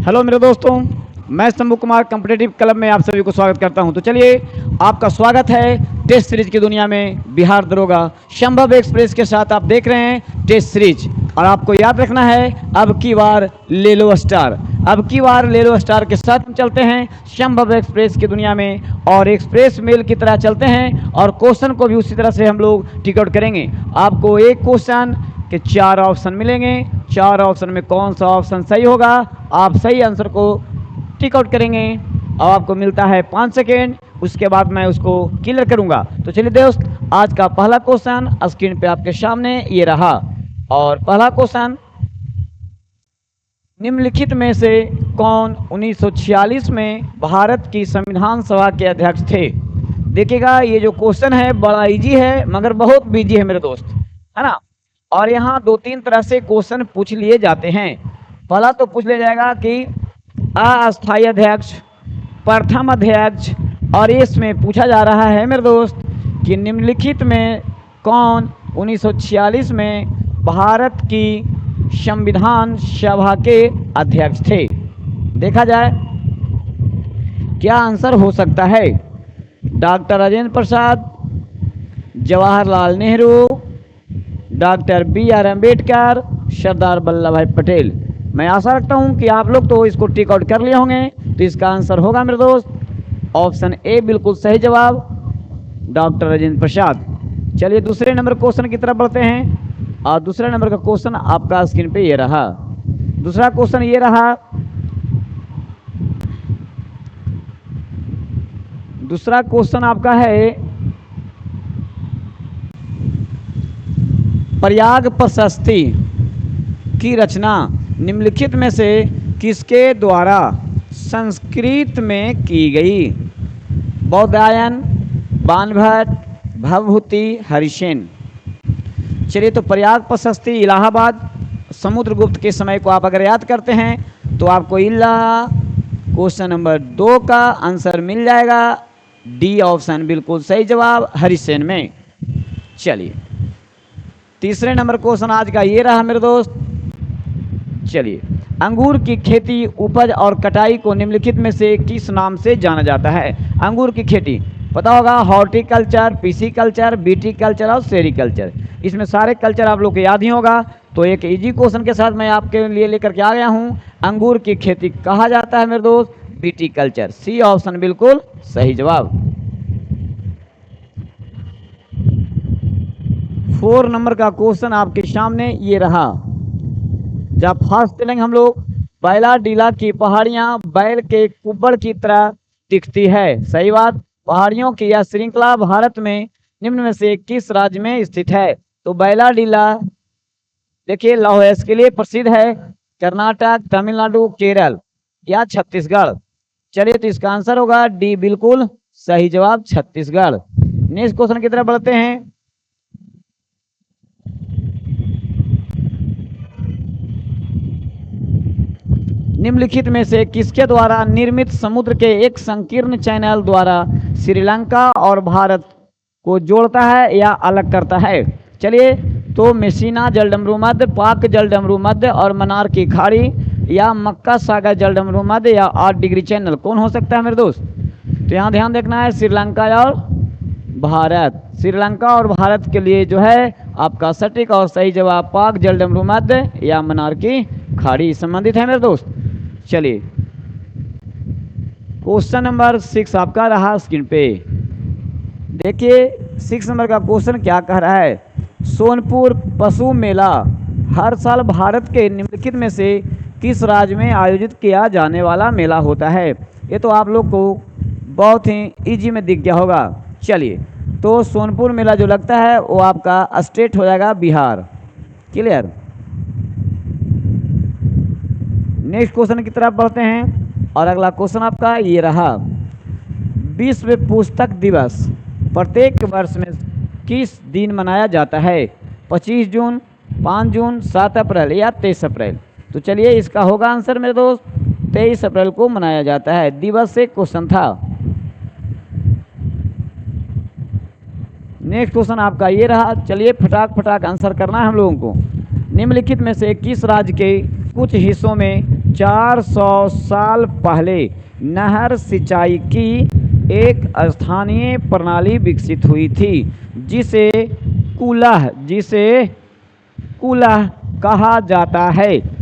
Hello मेरे दोस्तों, मैं शंभू कुमार कॉम्पिटिटिव क्लब में आप सभी को स्वागत करता हूं। तो चलिए, आपका स्वागत है टेस्ट सीरीज की दुनिया में। बिहार दरोगा संभव एक्सप्रेस के साथ आप देख रहे हैं टेस्ट सीरीज। और आपको याद रखना है, अब की बार ले लो स्टार। अब की बार ले लो स्टार के साथ हम चलते हैं संभव एक्सप्रेस की दुनिया में, और एक्सप्रेस मेल की तरह चलते हैं। और क्वेश्चन को भी उसी तरह से हम लोग टिक आउट करेंगे। आपको एक क्वेश्चन के 4 ऑप्शन मिलेंगे। 4 ऑप्शन में कौन सा ऑप्शन सही होगा, आप सही आंसर को टिक आउट करेंगे और आपको मिलता है 5 सेकेंड। उसके बाद मैं उसको क्लियर करूंगा। तो चलिए दोस्त, आज का पहला क्वेश्चन स्क्रीन पे आपके सामने ये रहा। और पहला क्वेश्चन, निम्नलिखित में से कौन 1946 में भारत की संविधान सभा के अध्यक्ष थे। देखिएगा, ये जो क्वेश्चन है बड़ा इजी है मगर बहुत बिजी है मेरे दोस्त, है ना। और यहाँ 2-3 तरह से क्वेश्चन पूछ लिए जाते हैं। पहला तो पूछ लिया जाएगा कि अस्थायी अध्यक्ष, प्रथम अध्यक्ष, और इसमें पूछा जा रहा है मेरे दोस्त कि निम्नलिखित में कौन 1946 में भारत की संविधान सभा के अध्यक्ष थे। देखा जाए क्या आंसर हो सकता है। Doctor Rajendra Prasad, Jawaharlal Nehru, doctor BR Ambedkar, Sardar Vallabh भाई पटेल। मैं आशा रखता हूं कि आप लोग तो इसको टिक आउट कर लिए होंगे। तो इसका आंसर होगा मेरे दोस्त ऑप्शन ए, बिल्कुल सही जवाब, डॉक्टर राजेंद्र प्रसाद। चलिए दूसरे नंबर क्वेश्चन की तरफ बढ़ते हैं। और दूसरे नंबर का क्वेश्चन आपका स्क्रीन पे ये रहा। दूसरा क्वेश्चन ये रहा। दूसरा क्वेश्चन आपका है, प्रयाग प्रशस्ति की रचना निम्नलिखित में से किसके द्वारा संस्कृत में की गई। बौधायन, बाणभट्ट, भवभूति, हरिसेन। चलिए, तो प्रयाग प्रशस्ति इलाहाबाद समुद्रगुप्त के समय को आप अगर याद करते हैं तो आपको इला क्वेश्चन नंबर 2 का आंसर मिल जाएगा। डी ऑप्शन बिल्कुल सही जवाब, हरिसेन में। चलिए तीसरे नंबर क्वेश्चन आज का ये रहा मेरे दोस्त। चलिए, अंगूर की खेती, उपज और कटाई को निम्नलिखित में से किस नाम से जाना जाता है। अंगूर की खेती पता होगा, हॉर्टिकल्चर, पिसिकल्चर, विटिकल्चर और सेरिकल्चर। इसमें सारे कल्चर आप लोग को याद ही होगा। तो एक इजी क्वेश्चन के साथ मैं आपके लिए लेकर के आ गया हूँ। अंगूर की खेती कहा जाता है मेरे दोस्त विटिकल्चर। सी ऑप्शन बिल्कुल सही जवाब। 4 नंबर का क्वेश्चन आपके सामने ये रहा। जब फर्स्ट चलेंगे हम लोग, बैला डीला की पहाड़ियां बैल के कुब्बड़ की तरह दिखती है। सही बात। पहाड़ियों की यह श्रृंखला भारत में निम्न में से किस राज्य में स्थित है। तो बैला डीला देखिए लौह के लिए प्रसिद्ध है। कर्नाटक, तमिलनाडु, केरल या छत्तीसगढ़। चलिए, तो इसका आंसर होगा डी, बिल्कुल सही जवाब, छत्तीसगढ़। नेक्स्ट क्वेश्चन की तरफ बढ़ते हैं। निम्नलिखित में से किसके द्वारा निर्मित समुद्र के एक संकीर्ण चैनल द्वारा श्रीलंका और भारत को जोड़ता है या अलग करता है। चलिए, तो मेसिना जलडमरू मध्य, पाक जलडमरू मध्य और मनार की खाड़ी, या मक्का सागर जलडमरू मध्य, या 8 डिग्री चैनल। कौन हो सकता है मेरे दोस्त। तो यहाँ ध्यान देखना है, श्रीलंका और भारत। श्रीलंका और भारत के लिए जो है आपका सटीक और सही जवाब पाक जलडमरू मध्य या मनार की खाड़ी संबंधित है मेरे दोस्त। चलिए, क्वेश्चन नंबर 6 आपका रहा स्क्रीन पे। देखिए 6 नंबर का क्वेश्चन क्या कह रहा है। सोनपुर पशु मेला हर साल भारत के निम्नलिखित में से किस राज्य में आयोजित किया जाने वाला मेला होता है। ये तो आप लोग को बहुत ही इजी में दिख गया होगा। चलिए, तो सोनपुर मेला जो लगता है वो आपका स्टेट हो जाएगा बिहार। क्लियर। नेक्स्ट क्वेश्चन की तरफ बढ़ते हैं। और अगला क्वेश्चन आपका ये रहा। विश्व पुस्तक दिवस प्रत्येक वर्ष में किस दिन मनाया जाता है। 25 जून, 5 जून, 7 अप्रैल या 23 अप्रैल। तो चलिए, इसका होगा आंसर मेरे दोस्त 23 अप्रैल को मनाया जाता है। दिवस से क्वेश्चन था। नेक्स्ट क्वेश्चन आपका ये रहा। चलिए, फटाक आंसर करना है हम लोगों को। निम्नलिखित में से किस राज्य के कुछ हिस्सों में 400 साल पहले नहर सिंचाई की एक स्थानीय प्रणाली विकसित हुई थी जिसे कुलह कहा जाता है।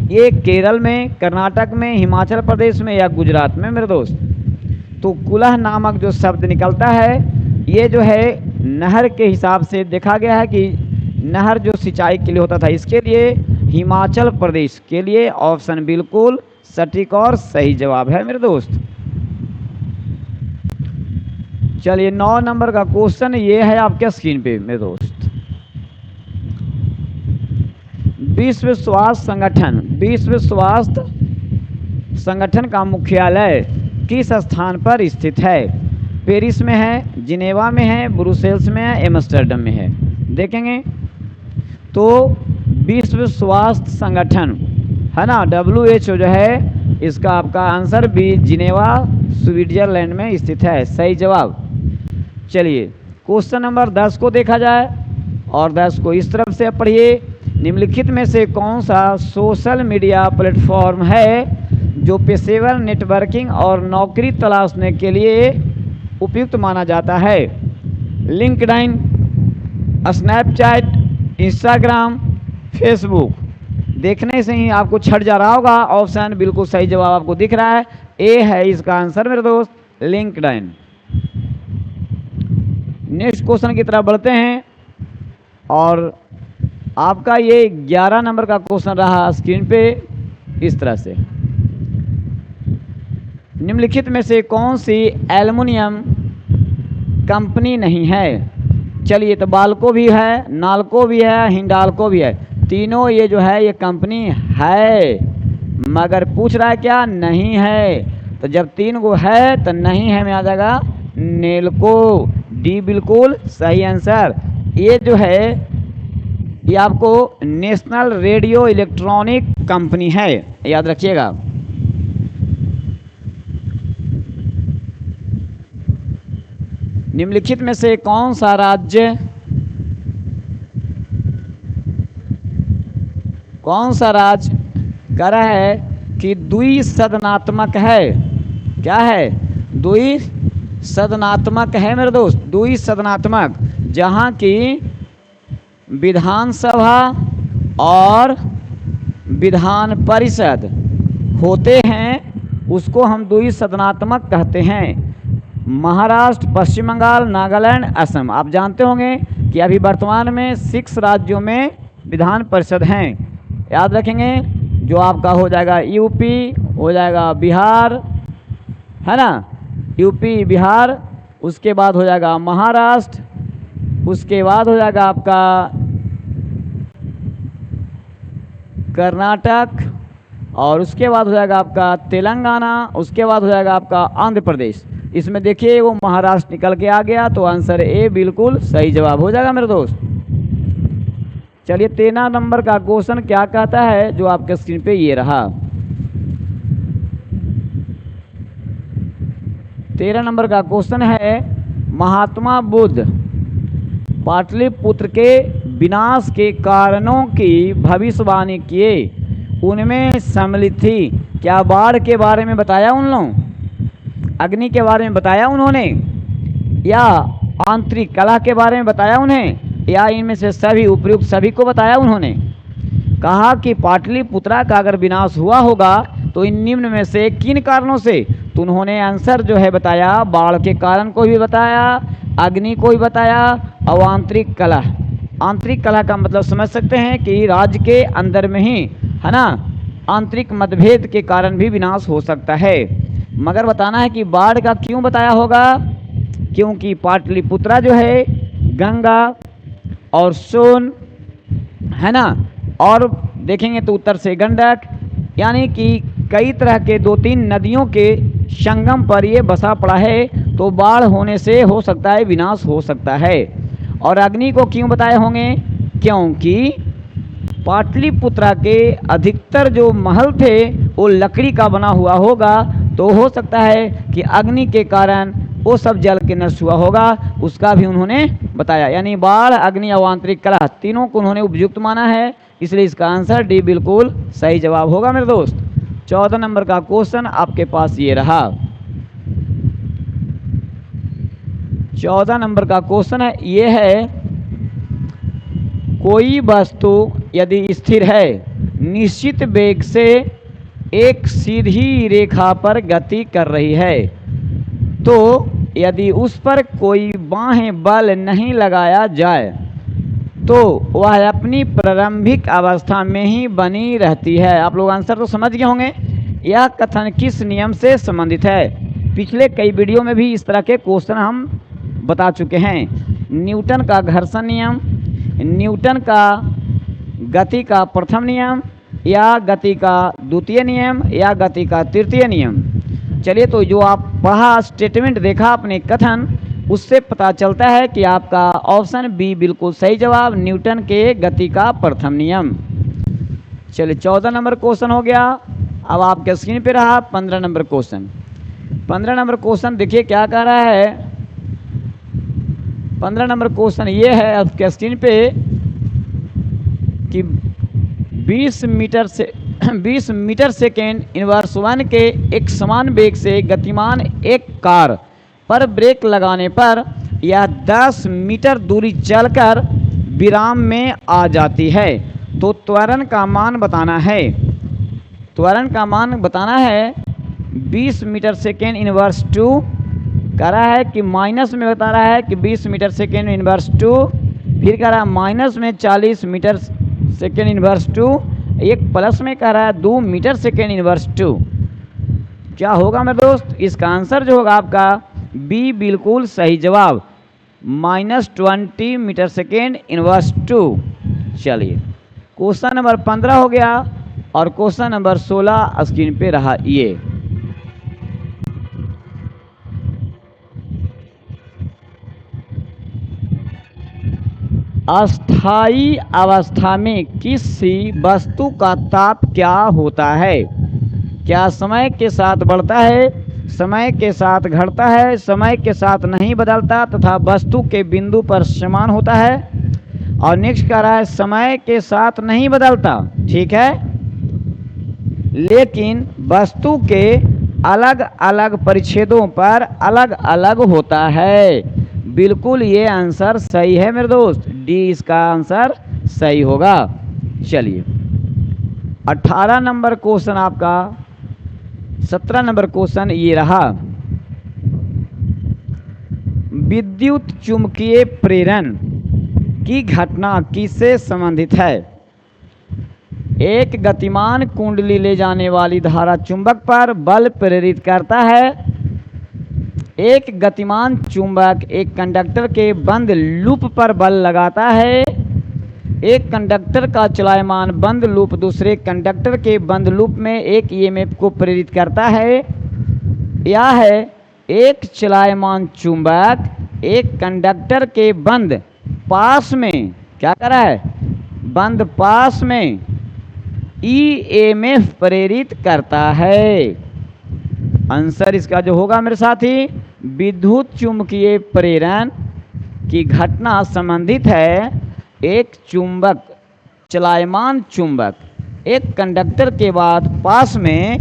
ये केरल में, कर्नाटक में, हिमाचल प्रदेश में या गुजरात में मेरे दोस्त। तो कुलह नामक जो शब्द निकलता है ये जो है नहर के हिसाब से देखा गया है कि नहर जो सिंचाई के लिए होता था, इसके लिए हिमाचल प्रदेश के लिए ऑप्शन बिल्कुल सटीक और सही जवाब है मेरे दोस्त। चलिए 9 नंबर का क्वेश्चन ये है आपके स्क्रीन पे मेरे दोस्त। विश्व स्वास्थ्य संगठन का मुख्यालय किस स्थान पर स्थित है? पेरिस में है, जिनेवा में है, ब्रुसेल्स में है, एम्स्टर्डम में है। देखेंगे तो विश्व स्वास्थ्य संगठन है ना, WHO जो है, इसका आपका आंसर भी जिनेवा स्विट्जरलैंड में स्थित है, सही जवाब। चलिए क्वेश्चन नंबर 10 को देखा जाए और 10 को इस तरफ से पढ़िए। निम्नलिखित में से कौन सा सोशल मीडिया प्लेटफॉर्म है जो पेशेवर नेटवर्किंग और नौकरी तलाशने के लिए उपयुक्त माना जाता है? LinkedIn, Snapchat, Instagram, Facebook. देखने से ही आपको छट जा रहा होगा, ऑप्शन बिल्कुल सही जवाब आपको दिख रहा है, ए है इसका आंसर मेरे दोस्त, लिंक्डइन। नेक्स्ट क्वेश्चन की तरफ बढ़ते हैं और आपका ये 11 नंबर का क्वेश्चन रहा स्क्रीन पे इस तरह से। निम्नलिखित में से कौन सी एल्युमिनियम कंपनी नहीं है? चलिए तो बाल्को भी है, नाल्को भी है, हिंडाल्को भी है। तीनों ये जो है ये कंपनी है, मगर पूछ रहा है क्या? नहीं है। तो जब 3 गो है तो नहीं है में आ जाएगा नेल्को, डी बिल्कुल सही आंसर। ये जो है ये आपको नेशनल रेडियो इलेक्ट्रॉनिक कंपनी है, याद रखिएगा। निम्नलिखित में से कौन सा राज्य कह रहा है कि द्विसदनात्मक है? क्या है? द्विसदनात्मक है मेरे दोस्त, द्विसदनात्मक, जहां की विधानसभा और विधान परिषद होते हैं उसको हम द्विसदनात्मक कहते हैं। महाराष्ट्र, पश्चिम बंगाल, नागालैंड, असम। आप जानते होंगे कि अभी वर्तमान में 6 राज्यों में विधान परिषद हैं, याद रखेंगे। जो आपका हो जाएगा यूपी, हो जाएगा बिहार, है ना, यूपी बिहार, उसके बाद हो जाएगा महाराष्ट्र, उसके बाद हो जाएगा आपका कर्नाटक, और उसके बाद हो जाएगा आपका तेलंगाना, उसके बाद हो जाएगा आपका आंध्र प्रदेश। इसमें देखिए वो महाराष्ट्र निकल के आ गया, तो आंसर ए बिल्कुल सही जवाब हो जाएगा मेरे दोस्त। चलिए 13 नंबर का क्वेश्चन क्या कहता है जो आपके स्क्रीन पे ये रहा। 13 नंबर का क्वेश्चन है, महात्मा बुद्ध पाटलिपुत्र के विनाश के कारणों की भविष्यवाणी किए, उनमें सम्मिलित थी। क्या बाढ़ के बारे में बताया उन लोगों, अग्नि के बारे में बताया उन्होंने, या आंतरिक कला के बारे में बताया उन्हें, या इनमें से सभी, उपयुक्त सभी को बताया उन्होंने? कहा कि पाटलिपुत्रा का अगर विनाश हुआ होगा तो इन निम्न में से किन कारणों से? तो उन्होंने आंसर जो है बताया, बाढ़ के कारण को भी बताया, अग्नि को भी बताया, और आंतरिक कला। आंतरिक कला का मतलब समझ सकते हैं कि राज्य के अंदर में ही, है ना, आंतरिक मतभेद के कारण भी विनाश हो सकता है। मगर बताना है कि बाढ़ का क्यों बताया होगा, क्योंकि पाटलिपुत्रा जो है गंगा और सोन, है ना, और देखेंगे तो उत्तर से गंडक, यानी कि कई तरह के 2-3 नदियों के संगम पर ये बसा पड़ा है, तो बाढ़ होने से हो सकता है विनाश हो सकता है। और अग्नि को क्यों बताए होंगे? क्योंकि पाटलिपुत्रा के अधिकतर जो महल थे वो लकड़ी का बना हुआ होगा, तो हो सकता है कि अग्नि के कारण वो सब जल के नष्ट हुआ होगा, उसका भी उन्होंने बताया। यानी बाढ़, अग्नि और आंतरिक कला तीनों को उन्होंने उपयुक्त माना है, इसलिए इसका आंसर डी बिल्कुल सही जवाब होगा मेरे दोस्त। 14 नंबर का क्वेश्चन आपके पास ये रहा। 14 नंबर का क्वेश्चन है, ये है कोई वस्तु यदि स्थिर है निश्चित वेग से एक सीधी रेखा पर गति कर रही है, तो यदि उस पर कोई बाह्य बल नहीं लगाया जाए तो वह अपनी प्रारंभिक अवस्था में ही बनी रहती है। आप लोग आंसर तो समझ गए होंगे। यह कथन किस नियम से संबंधित है? पिछले कई वीडियो में भी इस तरह के क्वेश्चन हम बता चुके हैं। न्यूटन का घर्षण नियम, न्यूटन का गति का प्रथम नियम, या गति का द्वितीय नियम, या गति का तृतीय नियम। चलिए, तो जो आप पढ़ा स्टेटमेंट देखा अपने कथन, उससे पता चलता है कि आपका ऑप्शन बी बिल्कुल सही जवाब, न्यूटन के गति का प्रथम नियम। चलिए, 14 नंबर क्वेश्चन हो गया। अब आपके स्क्रीन पे रहा 15 नंबर क्वेश्चन। 15 नंबर क्वेश्चन देखिए क्या कह रहा है। 15 नंबर क्वेश्चन ये है आपके स्क्रीन पे कि 20 मीटर सेकेंड इनवर्स 1 के एक समान वेग से गतिमान एक कार पर ब्रेक लगाने पर यह 10 मीटर दूरी चलकर विराम में आ जाती है, तो त्वरण का मान बताना है। त्वरण का मान बताना है 20 मीटर सेकेंड इनवर्स 2 कह रहा है कि माइनस में बता रहा है कि 20 मीटर सेकेंड इनवर्स 2, फिर कह रहा है माइनस में 40 मीटर सेकेंड इनवर्स 2, एक प्लस में कह रहा है 2 मीटर सेकेंड इनवर्स 2। क्या होगा मेरे दोस्त? इसका आंसर जो होगा आपका बी बिल्कुल सही जवाब, -20 मीटर सेकेंड इनवर्स 2। चलिए, क्वेश्चन नंबर 15 हो गया और क्वेश्चन नंबर 16 स्क्रीन पे रहा ये। अस्थायी अवस्था में किसी वस्तु का ताप क्या होता है? क्या समय के साथ बढ़ता है, समय के साथ घटता है, समय के साथ नहीं बदलता तथा वस्तु के बिंदु पर समान होता है? और नेक्स्ट कह रहा है समय के साथ नहीं बदलता, ठीक है, लेकिन वस्तु के अलग अलग परिच्छेदों पर अलग अलग होता है। बिल्कुल ये आंसर सही है मेरे दोस्त, डी इसका आंसर सही होगा। चलिए, 18 नंबर क्वेश्चन आपका, 17 नंबर क्वेश्चन ये रहा। विद्युत चुंबकीय प्रेरण की घटना किससे संबंधित है? एक गतिमान कुंडली ले जाने वाली धारा चुंबक पर बल प्रेरित करता है। एक गतिमान चुंबक एक कंडक्टर के बंद लूप पर बल लगाता है। एक कंडक्टर का चलायमान बंद लूप दूसरे कंडक्टर के बंद लूप में एक ईएमएफ को प्रेरित करता है। यह है एक चलायमान चुंबक एक कंडक्टर के बंद पास में क्या कर रहा है, बंद पास में ईएमएफ प्रेरित करता है। आंसर इसका जो होगा मेरे साथी, विद्युत चुंबकीय प्रेरण की घटना संबंधित है एक चुंबक, चलायमान चुंबक एक कंडक्टर के बाद पास में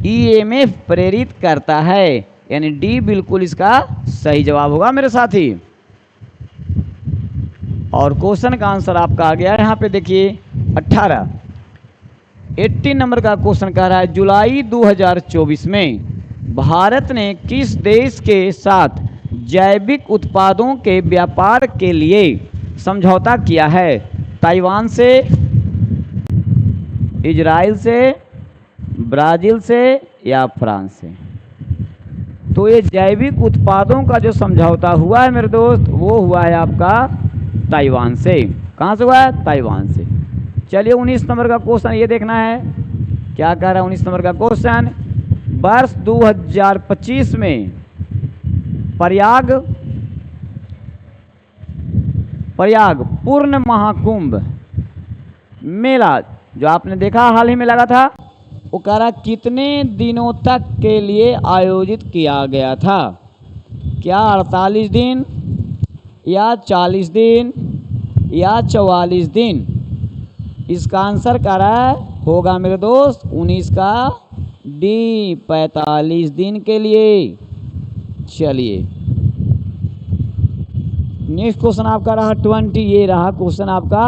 ईएमएफ प्रेरित करता है, यानी डी बिल्कुल इसका सही जवाब होगा मेरे साथी। और क्वेश्चन का आंसर आपका आ गया यहाँ पे देखिए 18 नंबर का क्वेश्चन कह रहा है, जुलाई 2024 में भारत ने किस देश के साथ जैविक उत्पादों के व्यापार के लिए समझौता किया है? ताइवान से, इजराइल से, ब्राज़ील से या फ्रांस से? तो ये जैविक उत्पादों का जो समझौता हुआ है मेरे दोस्त, वो हुआ है आपका ताइवान से। कहाँ से हुआ है? ताइवान से। चलिए, 19 नंबर का क्वेश्चन ये देखना है, क्या कह रहा है 19 नंबर का क्वेश्चन। वर्ष 2025 में प्रयाग पूर्ण महाकुंभ मेला जो आपने देखा हाल ही में लगा था, वो कह रहा कितने दिनों तक के लिए आयोजित किया गया था? क्या 48 दिन या 40 दिन या 44 दिन? इसका आंसर कह रहा है होगा मेरे दोस्त 19 का डी 45 दिन के लिए। चलिए नेक्स्ट क्वेश्चन आपका रहा 20। ये रहा क्वेश्चन आपका।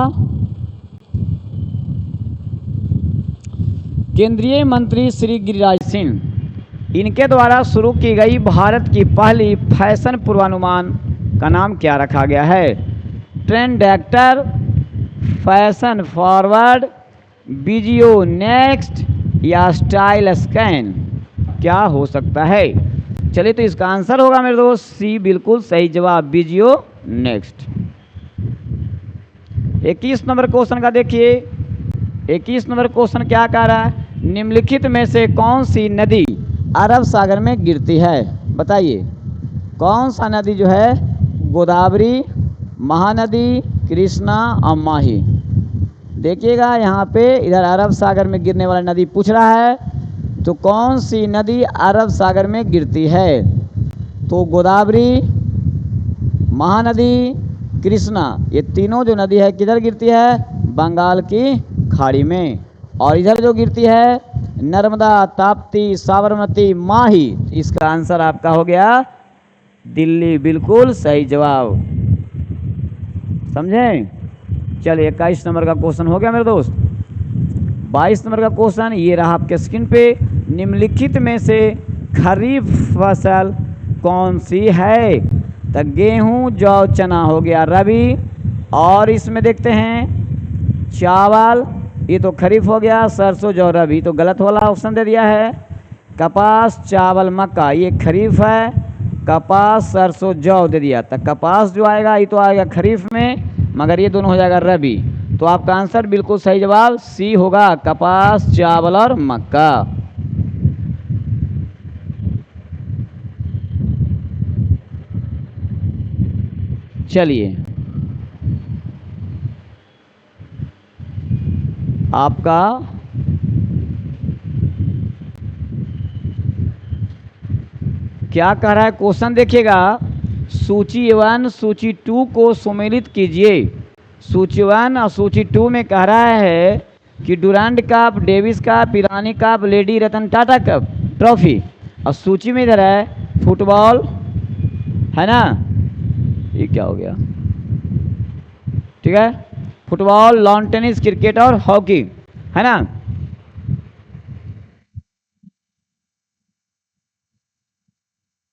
केंद्रीय मंत्री श्री गिरिराज सिंह इनके द्वारा शुरू की गई भारत की पहली फैशन पूर्वानुमान का नाम क्या रखा गया है? Trained actor, fashion forward, video next या स्टाइल स्कैन, क्या हो सकता है? चलिए तो इसका आंसर होगा मेरे दोस्त सी, बिल्कुल सही जवाब, वीडियो नेक्स्ट। 21 नंबर क्वेश्चन का देखिए। 21 नंबर क्वेश्चन क्या कह रहा है? निम्नलिखित में से कौन सी नदी अरब सागर में गिरती है? बताइए कौन सा नदी जो है, गोदावरी, महानदी, कृष्णा और माही। देखिएगा यहाँ पे इधर अरब सागर में गिरने वाला नदी पूछ रहा है, तो कौन सी नदी अरब सागर में गिरती है? तो गोदावरी, महानदी, कृष्णा, ये तीनों जो नदी है किधर गिरती है? बंगाल की खाड़ी में। और इधर जो गिरती है नर्मदा, ताप्ती, साबरमती, माही। इसका आंसर आपका हो गया दिल्ली, बिल्कुल सही जवाब। समझे? चलिए 21 नंबर का क्वेश्चन हो गया मेरे दोस्त। 22 नंबर का क्वेश्चन ये रहा आपके स्क्रीन पे। निम्नलिखित में से खरीफ फसल कौन सी है? तो गेहूं, जौ, चना हो गया रबी। और इसमें देखते हैं चावल, ये तो खरीफ हो गया, सरसों, जौ, रबी तो गलत वाला ऑप्शन दे दिया है। कपास, चावल, मक्का ये खरीफ है, कपास, सरसों, जौ दे दिया। तो कपास जो आएगा ये तो आएगा खरीफ में, मगर ये दोनों हो जाएगा रबी। तो आपका आंसर बिल्कुल सही जवाब सी होगा, कपास, चावल और मक्का। चलिए आपका क्या कह रहा है क्वेश्चन, देखिएगा। सूची 1 सूची 2 को सम्मिलित कीजिए। सूची 1 और सूची 2 में कह रहा है कि डुरांड कप, डेविस कप, ईरानी cup, lady Ratan Tata cup trophy. और सूची में इधर है फुटबॉल, है ना, ये क्या हो गया, ठीक है, फुटबॉल, लॉन टेनिस, क्रिकेट और हॉकी, है ना।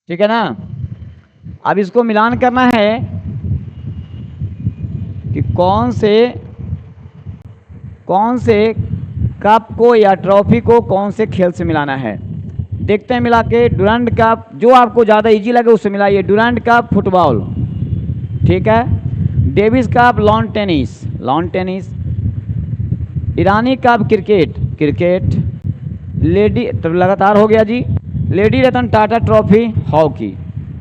ठीक है ना। अब इसको मिलान करना है कि कौन से कप को या ट्रॉफी को कौन से खेल से मिलाना है। देखते हैं मिला के। डुरांड कप जो आपको ज़्यादा इजी लगे उससे मिलाइए। डुरांड कप फुटबॉल, ठीक है। Davis cup lawn tennis. Irani cup cricket. Lady तो लगातार हो गया जी। Lady Ratan Tata trophy hockey,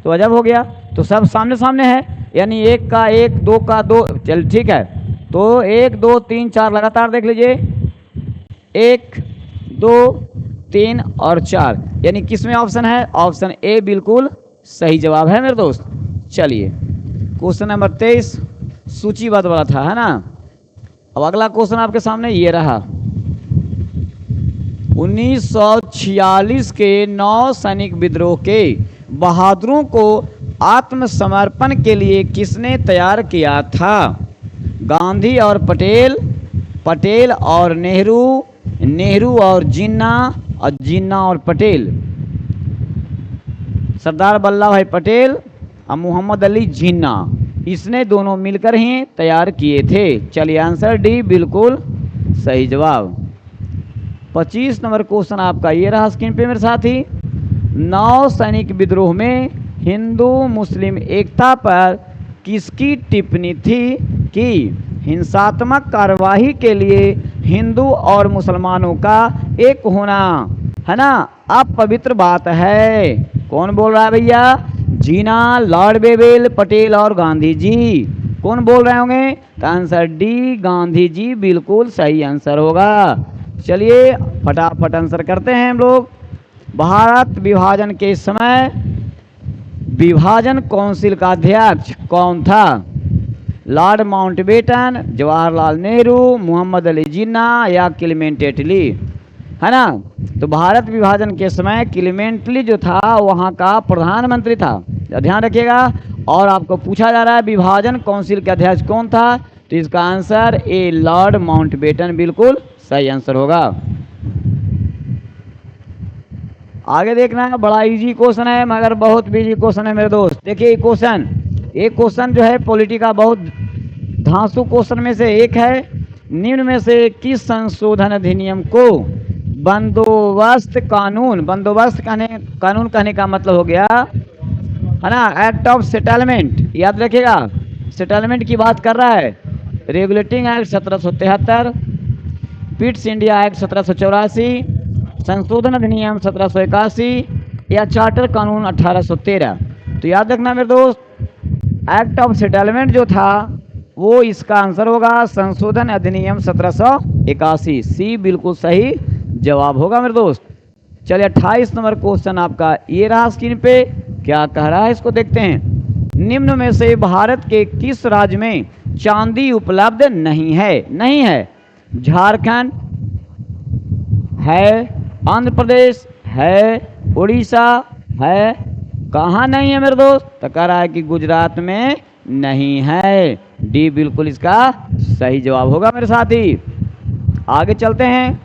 तो अजब हो गया। तो सब सामने सामने है, यानी एक का एक, दो का दो। चल ठीक है, तो 1 2 3 4 लगातार देख लीजिए। 1 2 3 और 4, यानी किसमें ऑप्शन है? ऑप्शन ए बिल्कुल सही जवाब है मेरे दोस्त। चलिए क्वेश्चन नंबर 23 सूचीबद्ध वाला था, है ना। अब अगला क्वेश्चन आपके सामने ये रहा। 1946 के 9 सैनिक विद्रोह के बहादुरों को आत्मसमर्पण के लिए किसने तैयार किया था? गांधी और पटेल, पटेल और नेहरू, नेहरू और जिन्ना, और जिन्ना और पटेल। सरदार वल्लभ भाई पटेल और मोहम्मद अली जिन्ना, इसने दोनों मिलकर ही तैयार किए थे। चलिए आंसर डी बिल्कुल सही जवाब। 25 नंबर क्वेश्चन आपका ये रहा स्क्रीन पे मेरे साथी। 9 सैनिक विद्रोह में हिंदू मुस्लिम एकता पर किसकी टिप्पणी थी कि हिंसात्मक कार्यवाही के लिए हिंदू और मुसलमानों का एक होना, है ना, अपवित्र बात है। कौन बोल रहा है भैया? जीना, लॉर्ड बेवेल, पटेल और गांधी जी। कौन बोल रहे होंगे? तो आंसर डी गांधी जी बिल्कुल सही आंसर होगा। चलिए फटाफट आंसर करते हैं हम लोग। भारत विभाजन के समय विभाजन काउंसिल का अध्यक्ष कौन था? लॉर्ड माउंटबेटन, जवाहरलाल नेहरू, मोहम्मद अली जिन्ना या क्लेमेंट एटली। है ना। तो भारत विभाजन के समय क्लीमेंटली जो था वहाँ का प्रधानमंत्री था, ध्यान रखिएगा। और आपको पूछा जा रहा है विभाजन काउंसिल का अध्यक्ष कौन था, तो इसका आंसर ए लॉर्ड माउंटबेटन बिल्कुल सही आंसर होगा। आगे देखना है, बड़ा इजी क्वेश्चन है मगर बहुत बिजी क्वेश्चन है मेरे दोस्त। देखिए क्वेश्चन, एक क्वेश्चन जो है पॉलिटी का बहुत धांसू क्वेश्चन में से एक है, निम्न में से किस संशोधन अधिनियम को बंदोबस्त कानून, बंदोबस्त कानून कहने का मतलब हो गया है ना एक्ट ऑफ सेटलमेंट, याद रखिएगा सेटलमेंट की बात कर रहा है। Regulating act 1773, Pitt's India act 1784, संशोधन अधिनियम 1781 या चार्टर कानून 1813। तो याद रखना मेरे दोस्त, एक्ट ऑफ सेटलमेंट जो था वो इसका आंसर होगा संशोधन अधिनियम 1781, सी बिल्कुल सही जवाब होगा मेरे दोस्त। चलिए 28 नंबर क्वेश्चन आपका ये रहा स्क्रीन पे, क्या कह रहा है इसको देखते हैं। निम्न में से भारत के किस राज्य में चांदी उपलब्ध नहीं है? नहीं है, झारखंड है, आंध्र प्रदेश है, उड़ीसा है, कहाँ नहीं है मेरे दोस्त? तो कह रहा है कि गुजरात में नहीं है, डी बिल्कुल इसका सही जवाब होगा मेरे साथी। आगे चलते हैं,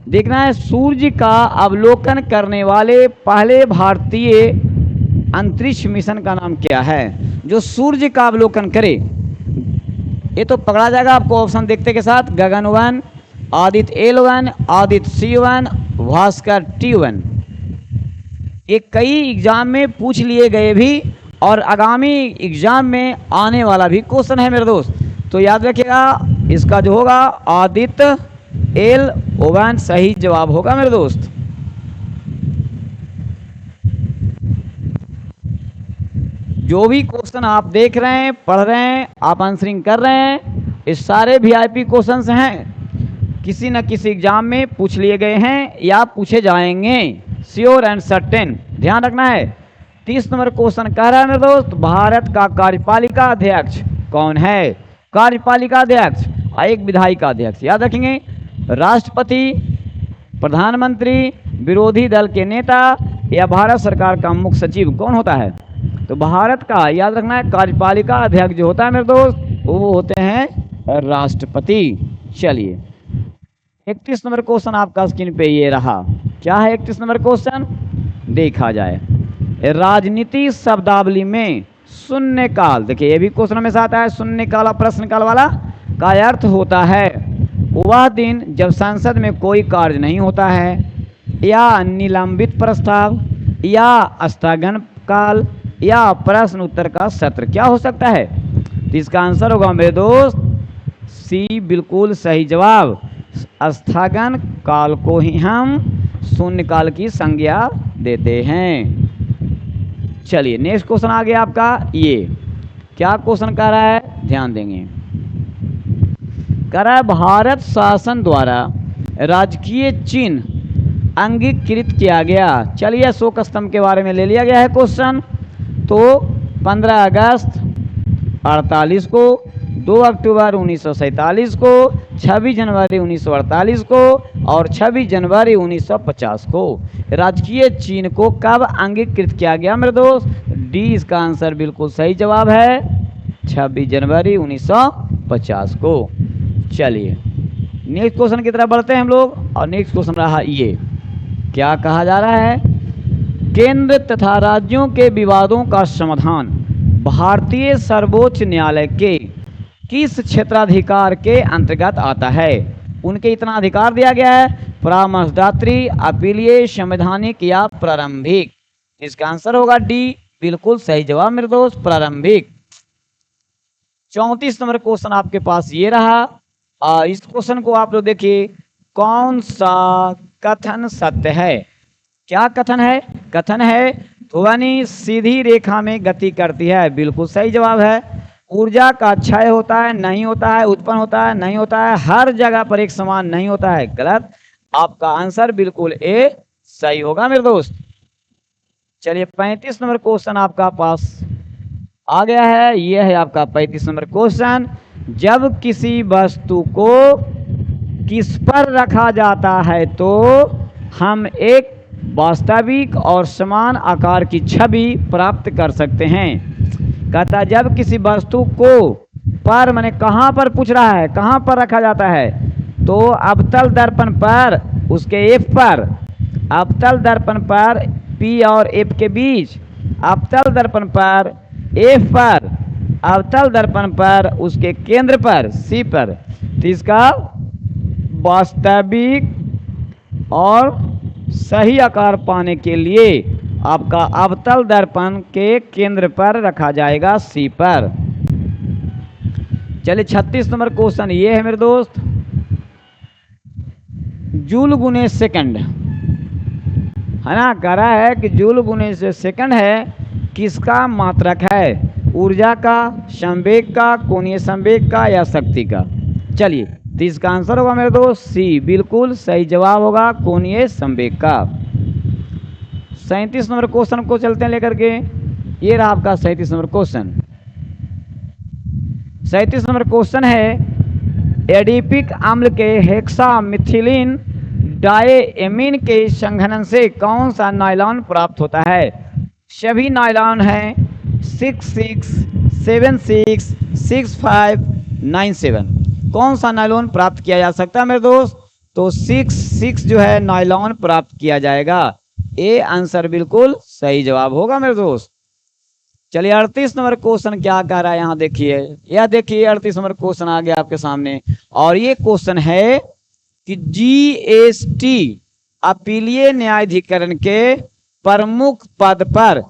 देखना है सूर्य का अवलोकन करने वाले पहले भारतीय अंतरिक्ष मिशन का नाम क्या है? जो सूर्य का अवलोकन करे, ये तो पकड़ा जाएगा आपको ऑप्शन देखते के साथ, गगन 1, Aditya L1, Aditya C1, Bhaskar T1। ये कई एग्जाम में पूछ लिए गए भी और आगामी एग्जाम में आने वाला भी क्वेश्चन है मेरे दोस्त। तो याद रखिएगा इसका जो होगा आदित्य L1 सही जवाब होगा मेरे दोस्त। जो भी क्वेश्चन आप देख रहे हैं, पढ़ रहे हैं, आप आंसरिंग कर रहे हैं, ये सारे VIP क्वेश्चंस हैं, किसी न किसी एग्जाम में पूछ लिए गए हैं या पूछे जाएंगे, श्योर एंड सर्टेन, ध्यान रखना है। 30 नंबर क्वेश्चन कह रहा है मेरे दोस्त, भारत का कार्यपालिका अध्यक्ष कौन है? कार्यपालिका अध्यक्ष, एक विधायिका अध्यक्ष, याद रखेंगे राष्ट्रपति, प्रधानमंत्री, विरोधी दल के नेता या भारत सरकार का मुख्य सचिव कौन होता है? तो भारत का याद रखना है कार्यपालिका अध्यक्ष जो होता है मेरे दोस्त वो होते हैं राष्ट्रपति। चलिए 31 नंबर क्वेश्चन आपका स्क्रीन पे ये रहा, क्या है 31 नंबर क्वेश्चन देखा जाए। राजनीति शब्दावली में शून्यकाल, देखिए ये भी क्वेश्चन में से आता है, शून्यकाल और प्रश्नकाल वाला का अर्थ होता है वह दिन जब संसद में कोई कार्य नहीं होता है, या निलंबित प्रस्ताव, या स्थगन काल, या प्रश्न उत्तर का सत्र, क्या हो सकता है? तो इसका आंसर होगा मेरे दोस्त सी बिल्कुल सही जवाब, स्थगन काल को ही हम शून्यकाल की संज्ञा देते हैं। चलिए नेक्स्ट क्वेश्चन आ गया आपका, ये क्या क्वेश्चन कर रहा है ध्यान देंगे। कह रहा है भारत शासन द्वारा राजकीय चिन्ह अंगीकृत किया गया। चलिए अशोक स्तंभ के बारे में ले लिया गया है क्वेश्चन। तो 15 अगस्त 48 को, 2 अक्टूबर 1947 को, 26 जनवरी 1948 को और 26 जनवरी 1950 को राजकीय चिन्ह को कब अंगीकृत किया गया मेरे दोस्त? डी इसका आंसर बिल्कुल सही जवाब है, 26 जनवरी 1950 को। चलिए नेक्स्ट क्वेश्चन की तरफ बढ़ते हैं हम लोग, और नेक्स्ट क्वेश्चन रहा ये, क्या कहा जा रहा है? केंद्र तथा राज्यों के विवादों का समाधान भारतीय सर्वोच्च न्यायालय के किस क्षेत्राधिकार के अंतर्गत आता है? उनके इतना अधिकार दिया गया है, परामर्शदात्री, अपीलीय, संवैधानिक या प्रारंभिक। इसका आंसर होगा डी बिल्कुल सही जवाब मेरे दोस्त, प्रारंभिक। 34 नंबर क्वेश्चन आपके पास ये रहा, इस क्वेश्चन को आप लोग देखिए, कौन सा कथन सत्य है? क्या कथन है? कथन है ध्वनि सीधी रेखा में गति करती है, बिल्कुल सही जवाब है। ऊर्जा का क्षय होता है, नहीं होता है, उत्पन्न होता है, नहीं होता है, हर जगह पर एक समान नहीं होता है, गलत। आपका आंसर बिल्कुल ए सही होगा मेरे दोस्त। चलिए 35 नंबर क्वेश्चन आपका पास आ गया है, यह है आपका 35 नंबर क्वेश्चन। जब किसी वस्तु को किस पर रखा जाता है तो हम एक वास्तविक और समान आकार की छवि प्राप्त कर सकते हैं। कहता है जब किसी वस्तु को पर, माने कहाँ पर पूछ रहा है, कहाँ पर रखा जाता है, तो अवतल दर्पण पर, उसके एफ पर, अवतल दर्पण पर पी और एफ के बीच, अवतल दर्पण पर एफ पर, अवतल दर्पण पर उसके केंद्र पर सी पर। तो इसका वास्तविक और सही आकार पाने के लिए आपका अवतल दर्पण के केंद्र पर रखा जाएगा सी पर। चलिए 36 नंबर क्वेश्चन ये है मेरे दोस्त, जूल गुने सेकंड है ना, कह रहा है कि जूल गुने से सेकंड है किसका मात्रक है, ऊर्जा का, संवेग का, कोणीय संवेग का या शक्ति का। चलिए तो इसका आंसर होगा मेरे दोस्त सी, बिल्कुल सही जवाब होगा कोणीय संवेग का। 37 नंबर क्वेश्चन को चलते हैं लेकर के, ये रहा आपका 37 नंबर क्वेश्चन। 37 नंबर क्वेश्चन है एडिपिक अम्ल के हेक्सामिथिलीन डायएमीन के संघनन से कौन सा नायलॉन प्राप्त होता है। सभी नायलॉन हैं 66, 76, 65, 97। कौन सा नायलॉन प्राप्त किया जा सकता है मेरे दोस्त, तो 66 जो है नायलॉन प्राप्त किया जाएगा। ए आंसर बिल्कुल सही जवाब होगा मेरे दोस्त। चलिए 38 नंबर क्वेश्चन क्या कह रहा है, यहाँ देखिए, यह देखिए 38 नंबर क्वेश्चन आ गया आपके सामने, और ये क्वेश्चन है कि जीएसटी अपीलीय न्यायाधिकरण के प्रमुख पद पर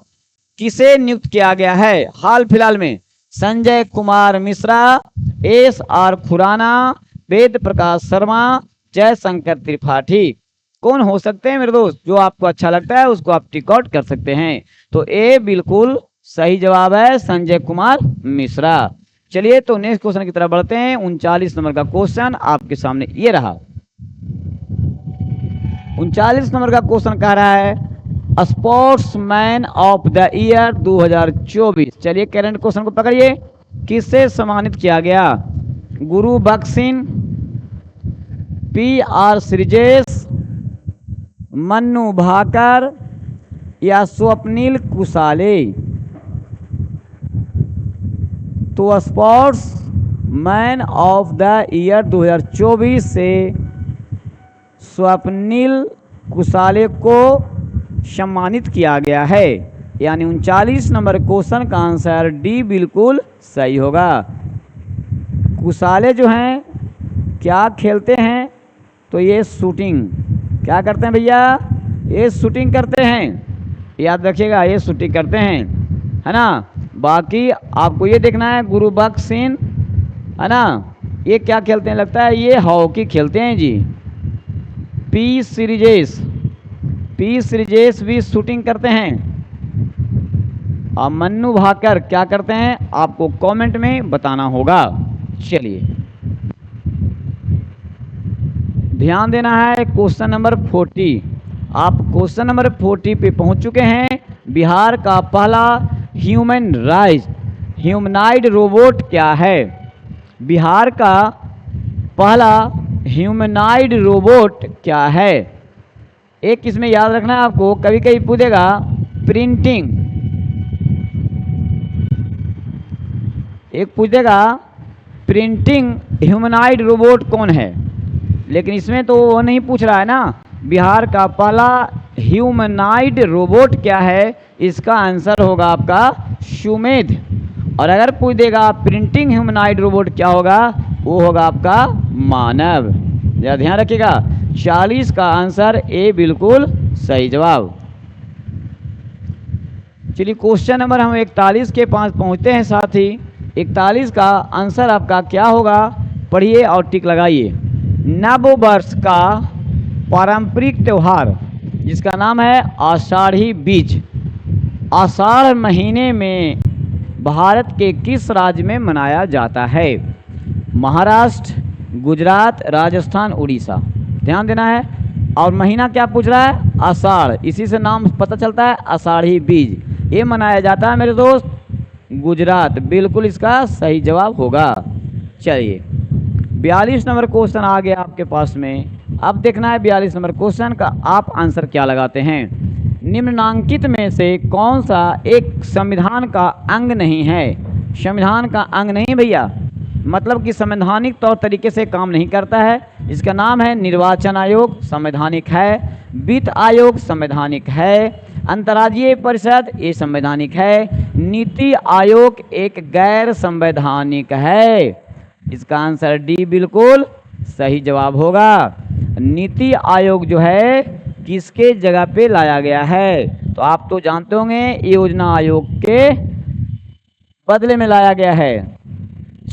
किसे नियुक्त किया गया है हाल फिलहाल में। Sanjay Kumar Mishra, S R Khurana, Ved Prakash Sharma, Jaishankar Tripathi. कौन हो सकते हैं मेरे दोस्त, जो आपको अच्छा लगता है उसको आप टिक आउट कर सकते हैं। तो ए बिल्कुल सही जवाब है संजय कुमार मिश्रा। चलिए तो नेक्स्ट क्वेश्चन की तरफ बढ़ते हैं। 39 नंबर का क्वेश्चन आपके सामने ये रहा। 39 नंबर का क्वेश्चन कह रहा है स्पोर्ट्समैन ऑफ द ईयर 2024। चलिए करंट क्वेश्चन को पकड़िए, किससे सम्मानित किया गया, गुरु बख्शिन, पी आर श्रीजेश, मन्नू भाकर या स्वप्निल कुशाले। तो sports man of the year 2024 से स्वप्निल कुशाले को सम्मानित किया गया है, यानी 39 नंबर क्वेश्चन का आंसर डी बिल्कुल सही होगा। कुशाले जो हैं क्या खेलते हैं, तो ये शूटिंग, क्या करते हैं भैया, ये शूटिंग करते हैं, याद रखिएगा ये शूटिंग करते हैं, है ना। बाकी आपको ये देखना है गुरु बख्शिन, है ना, ये क्या खेलते हैं, लगता है ये हॉकी खेलते हैं जी। पी श्रीजेश भी शूटिंग करते हैं, और मन्नू भाकर क्या करते हैं, आपको कमेंट में बताना होगा। चलिए ध्यान देना है क्वेश्चन नंबर 40। आप क्वेश्चन नंबर 40 पे पहुंच चुके हैं। बिहार का पहला ह्यूमनाइड रोबोट क्या है, बिहार का पहला ह्यूमनाइड रोबोट क्या है। एक इसमें याद रखना है आपको, कभी कभी पूछेगा प्रिंटिंग, एक पूछेगा प्रिंटिंग ह्यूमनाइड रोबोट कौन है, लेकिन इसमें तो वो नहीं पूछ रहा है ना। बिहार का पहला ह्यूमनाइड रोबोट क्या है, इसका आंसर होगा आपका सुमेध। और अगर पूछ देगा प्रिंटिंग ह्यूमनाइड रोबोट क्या होगा, वो होगा आपका मानव। जरा ध्यान रखिएगा, 40 का आंसर ए बिल्कुल सही जवाब। चलिए क्वेश्चन नंबर हम 41 के पास पहुंचते हैं साथी। 41 का आंसर आपका क्या होगा, पढ़िए और टिक लगाइए। नव वर्ष का पारंपरिक त्यौहार जिसका नाम है आषाढ़ी बीज, आषाढ़ महीने में भारत के किस राज्य में मनाया जाता है, महाराष्ट्र, गुजरात, राजस्थान, उड़ीसा। ध्यान देना है। और महीना क्या पूछ रहा है, आषाढ़, इसी से नाम पता चलता है आषाढ़ी बीज। ये मनाया जाता है मेरे दोस्त गुजरात, बिल्कुल इसका सही जवाब होगा। चलिए 42 नंबर क्वेश्चन आ गया आपके पास में। अब देखना है 42 नंबर क्वेश्चन का आप आंसर क्या लगाते हैं। निम्नांकित में से कौन सा एक संविधान का अंग नहीं है। संविधान का अंग नहीं भैया, मतलब कि संवैधानिक तौर तरीके से काम नहीं करता है। इसका नाम है निर्वाचन आयोग, संवैधानिक है। वित्त आयोग संवैधानिक है। अंतर्राज्यीय परिषद ये संवैधानिक है। नीति आयोग एक गैर संवैधानिक है। इसका आंसर डी बिल्कुल सही जवाब होगा। नीति आयोग जो है किसके जगह पे लाया गया है, तो आप तो जानते होंगे योजना आयोग के बदले में लाया गया है।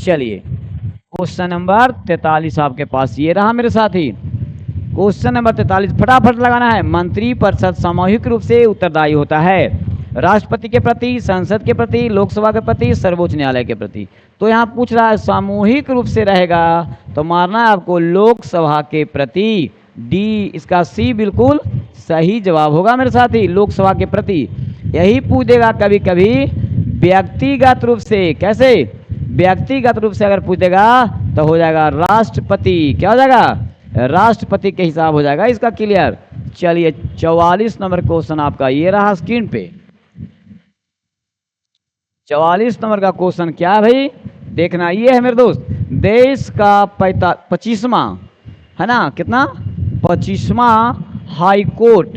चलिए क्वेश्चन नंबर 43 आपके पास ये रहा मेरे साथी। क्वेश्चन नंबर 43 फटाफट लगाना है। मंत्रिपरिषद सामूहिक रूप से उत्तरदायी होता है राष्ट्रपति के प्रति, संसद के प्रति, लोकसभा के प्रति, सर्वोच्च न्यायालय के प्रति। तो यहाँ पूछ रहा है सामूहिक रूप से रहेगा तो मारना है आपको लोकसभा के प्रति। डी इसका सी बिल्कुल सही जवाब होगा मेरे साथी, लोकसभा के प्रति। यही पूछ देगा कभी कभी व्यक्तिगत रूप से। कैसे? व्यक्तिगत रूप से अगर पूछ देगा तो हो जाएगा राष्ट्रपति। क्या हो जाएगा? राष्ट्रपति के हिसाब हो जाएगा इसका क्लियर। चलिए 44 नंबर क्वेश्चन आपका ये रहा स्क्रीन पे। 44 नंबर का क्वेश्चन क्या है भाई, देखना ये है मेरे दोस्त। देश का 25वां है ना, कितना 25वां हाई कोर्ट,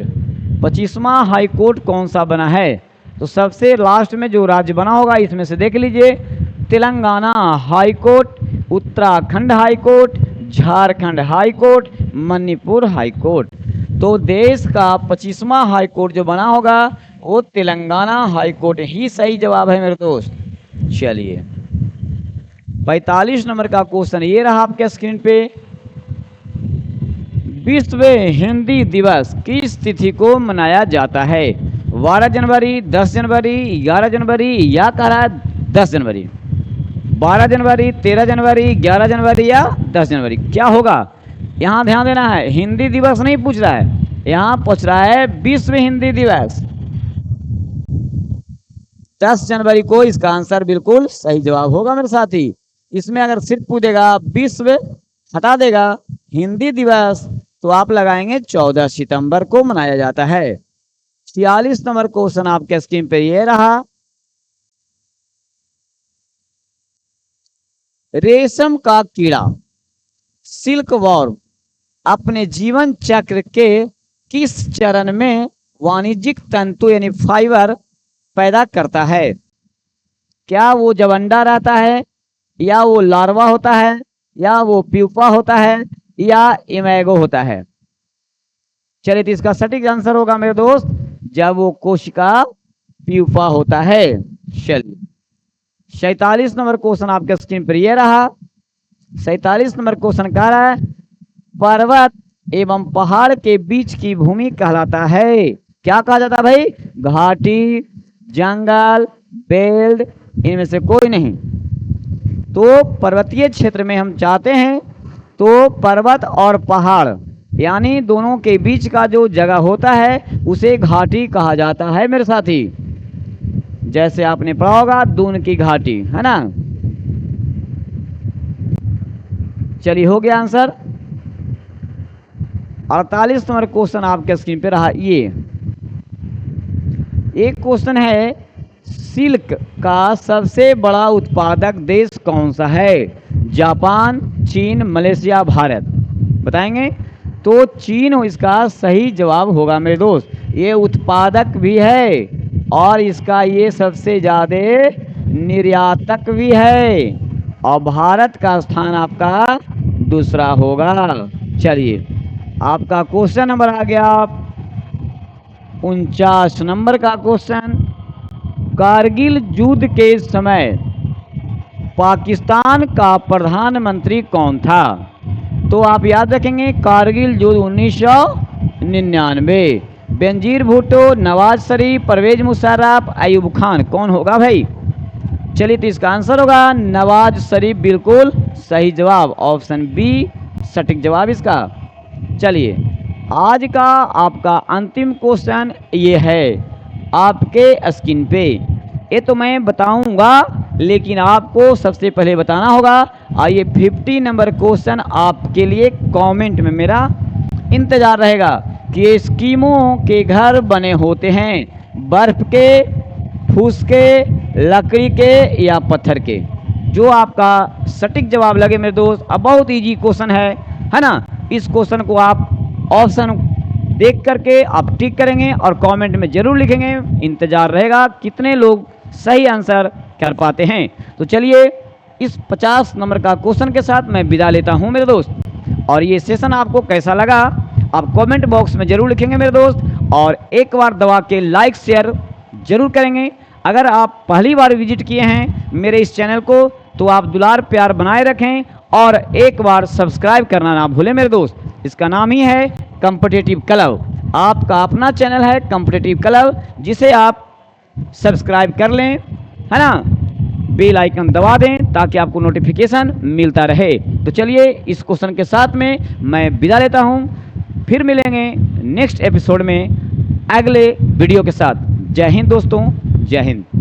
25वां हाई कोर्ट कौन सा बना है। तो सबसे लास्ट में जो राज्य बना होगा इसमें से देख लीजिए, Telangana high court, Uttarakhand high court, Jharkhand high court, Manipur high court. तो देश का 25वां हाई कोर्ट जो बना होगा वो तेलंगाना हाई कोर्ट ही सही जवाब है मेरे दोस्त। चलिए 45 नंबर का क्वेश्चन ये रहा आपके स्क्रीन पे। विश्व हिंदी दिवस किस तिथि को मनाया जाता है। 12 जनवरी, 10 जनवरी, 11 जनवरी या कह रहा है 10 जनवरी। 12 जनवरी, 13 जनवरी, 11 जनवरी या 10 जनवरी, क्या होगा? यहाँ ध्यान देना है, हिंदी दिवस नहीं पूछ रहा है, यहाँ पूछ रहा है विश्व हिंदी दिवस। 10 जनवरी को इसका आंसर बिल्कुल सही जवाब होगा मेरे साथी। इसमें अगर सिर्फ पूछेगा विश्व हटा देगा हिंदी दिवस तो आप लगाएंगे 14 सितंबर को मनाया जाता है। 46 नंबर क्वेश्चन आपके स्क्रीन पे ये रहा। रेशम का कीड़ा सिल्क वॉर्म अपने जीवन चक्र के किस चरण में वाणिज्यिक तंतु यानी फाइबर पैदा करता है। क्या वो जब अंडा रहता है, या वो लार्वा होता है, या वो प्यूपा होता है, या इमेगो होता है। चलिए तो इसका सटीक आंसर होगा मेरे दोस्त जब वो कोशिका प्यूपा होता है। चलिए 47 नंबर क्वेश्चन आपके स्क्रीन पर ये रहा। 47 नंबर क्वेश्चन कह रहा है पर्वत एवं पहाड़ के बीच की भूमि कहलाता है। क्या कहा जाता है भाई? घाटी, जंगल, बेल्ट, इनमें से कोई नहीं। तो पर्वतीय क्षेत्र में हम चाहते हैं तो पर्वत और पहाड़ यानी दोनों के बीच का जो जगह होता है उसे घाटी कहा जाता है मेरे साथी। जैसे आपने पढ़ा होगा दून की घाटी, है ना। चलिए हो गया आंसर। 48 नंबर क्वेश्चन आपके स्क्रीन पे रहा ये। एक क्वेश्चन है सिल्क का सबसे बड़ा उत्पादक देश कौन सा है। जापान, चीन, मलेशिया, भारत, बताएंगे। तो चीन इसका सही जवाब होगा मेरे दोस्त। ये उत्पादक भी है और इसका ये सबसे ज़्यादा निर्यातक भी है, और भारत का स्थान आपका दूसरा होगा। चलिए आपका क्वेश्चन नंबर आ गया 49 नंबर का क्वेश्चन। कारगिल युद्ध के समय पाकिस्तान का प्रधानमंत्री कौन था। तो आप याद रखेंगे कारगिल युद्ध 1999। बेनजीर भुट्टो, नवाज शरीफ, परवेज मुशर्रफ, अयूब खान, कौन होगा भाई? चलिए तो इसका आंसर होगा नवाज शरीफ, बिल्कुल सही जवाब, ऑप्शन बी सटीक जवाब इसका। चलिए आज का आपका अंतिम क्वेश्चन ये है आपके स्क्रीन पे। ये तो मैं बताऊंगा, लेकिन आपको सबसे पहले बताना होगा। आइए 50 नंबर क्वेश्चन आपके लिए कमेंट में मेरा इंतजार रहेगा कि एस्किमो के घर बने होते हैं बर्फ के, फूस के, लकड़ी के या पत्थर के। जो आपका सटीक जवाब लगे मेरे दोस्त, अब बहुत इजी क्वेश्चन है ना। इस क्वेश्चन को आप ऑप्शन देख करके आप टिक करेंगे और कमेंट में जरूर लिखेंगे। इंतजार रहेगा कितने लोग सही आंसर कर पाते हैं। तो चलिए इस 50 नंबर का क्वेश्चन के साथ मैं विदा लेता हूं मेरे दोस्त। और ये सेशन आपको कैसा लगा आप कमेंट बॉक्स में जरूर लिखेंगे मेरे दोस्त। और एक बार दबा के लाइक शेयर जरूर करेंगे। अगर आप पहली बार विजिट किए हैं मेरे इस चैनल को तो आप दुलार प्यार बनाए रखें और एक बार सब्सक्राइब करना ना भूलें मेरे दोस्त। इसका नाम ही है कॉम्पिटिटिव क्लब। आपका अपना चैनल है कॉम्पिटिटिव क्लब, जिसे आप सब्सक्राइब कर लें, है ना। बेल आइकन दबा दें ताकि आपको नोटिफिकेशन मिलता रहे। तो चलिए इस क्वेश्चन के साथ में मैं विदा लेता हूं, फिर मिलेंगे नेक्स्ट एपिसोड में अगले वीडियो के साथ। जय हिंद दोस्तों, जय हिंद।